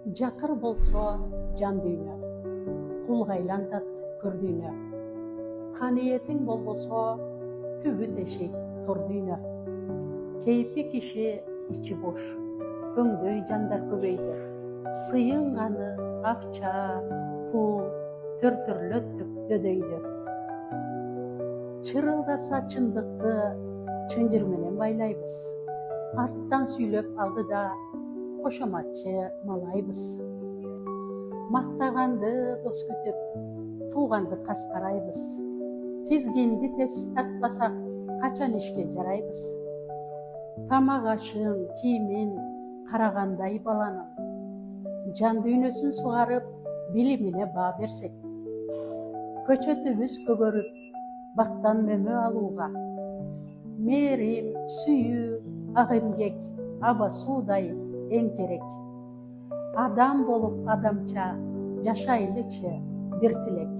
Жақыр болсо жан дүйнө, кулга айлантат көр дүйнө. Каниетиң болбосо түбү тешик тор дүйнө. Кейпи киши ичи бош, көңдөй жандар көбөйдү. Сыйың ганы акча, пул, төртөрлөттүк дөдөйдү. Чырылдаса чындыкты чынжыр менен байлайбыз. Арттан сүйлөп алдыда кошоматчы малайбыз. Мактаганды дос күтүп, тууганды каскарайбыз. Тизгинди тез тартпасак, качан ишке жарайбыз. Тамак ашын, кийимин карагандай баланын. Жан дүйнөсүн сугарып, билимине баа берсек. Көчөтүбүз көгөрүп, бактан мөмө алууга. Мээрим, сүйүү, ак эмгек, аба суудай эң керек. Адам болуп адамча жашайлычы бир тилек.